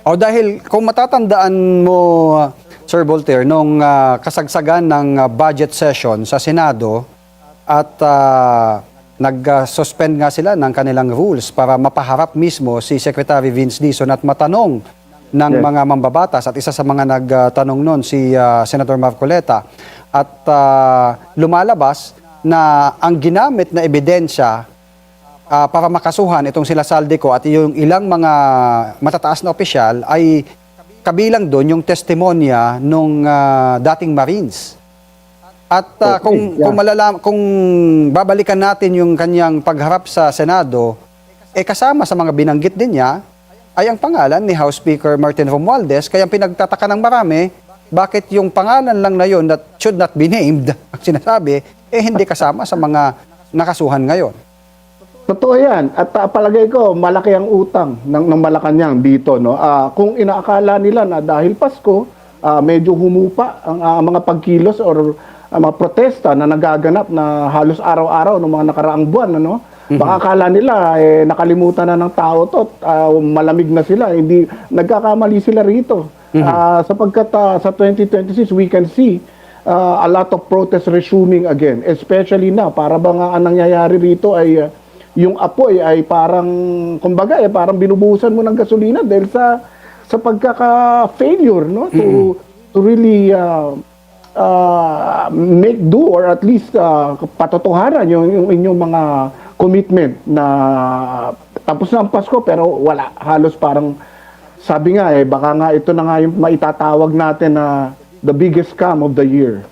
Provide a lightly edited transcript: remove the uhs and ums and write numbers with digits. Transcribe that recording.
O dahil kung matatandaan mo, Sir Voltaire, nung kasagsagan ng budget session sa Senado at nag-suspend nga sila ng kanilang rules para mapaharap mismo si Secretary Vince Dizon at matanong ng mga mambabatas, at isa sa mga nagtanong noon si Senator Marcoleta, at lumalabas na ang ginamit na ebidensya para makasuhan itong sila Saldico at yung ilang mga matataas na opisyal ay kabilang doon yung testimonya nung dating Marines. At kung babalikan natin yung kanyang pagharap sa Senado, kasama sa mga binanggit din niya ay ang pangalan ni House Speaker Martin Romualdez. Kaya pinagtataka ng marami, bakit yung pangalan lang na yun that should not be named, ang sinasabi, hindi kasama sa mga nakasuhan ngayon. Totoo yan. At palagay ko, malaki ang utang ng Malacanang dito. No? Kung inaakala nila na dahil Pasko, medyo humupa ang mga pagkilos or mga protesta na nagaganap na halos araw-araw ng mga nakaraang buwan, ano? Baka akala nila, nakalimutan na ng tao to, malamig na sila, hindi, nagkakamali sila rito. Sapagkat sa 2026, we can see a lot of protests resuming again, especially na, para bang ang nangyayari rito ay yung apoy ay parang, kumbaga, parang binubuhusan mo ng gasolina dahil sa pagkaka-failure, no? To really make do or at least patotohanan yung inyong mga commitment na tapos na ang Pasko pero wala. Halos parang sabi nga baka nga ito na nga yung maitatawag natin na the biggest scam of the year.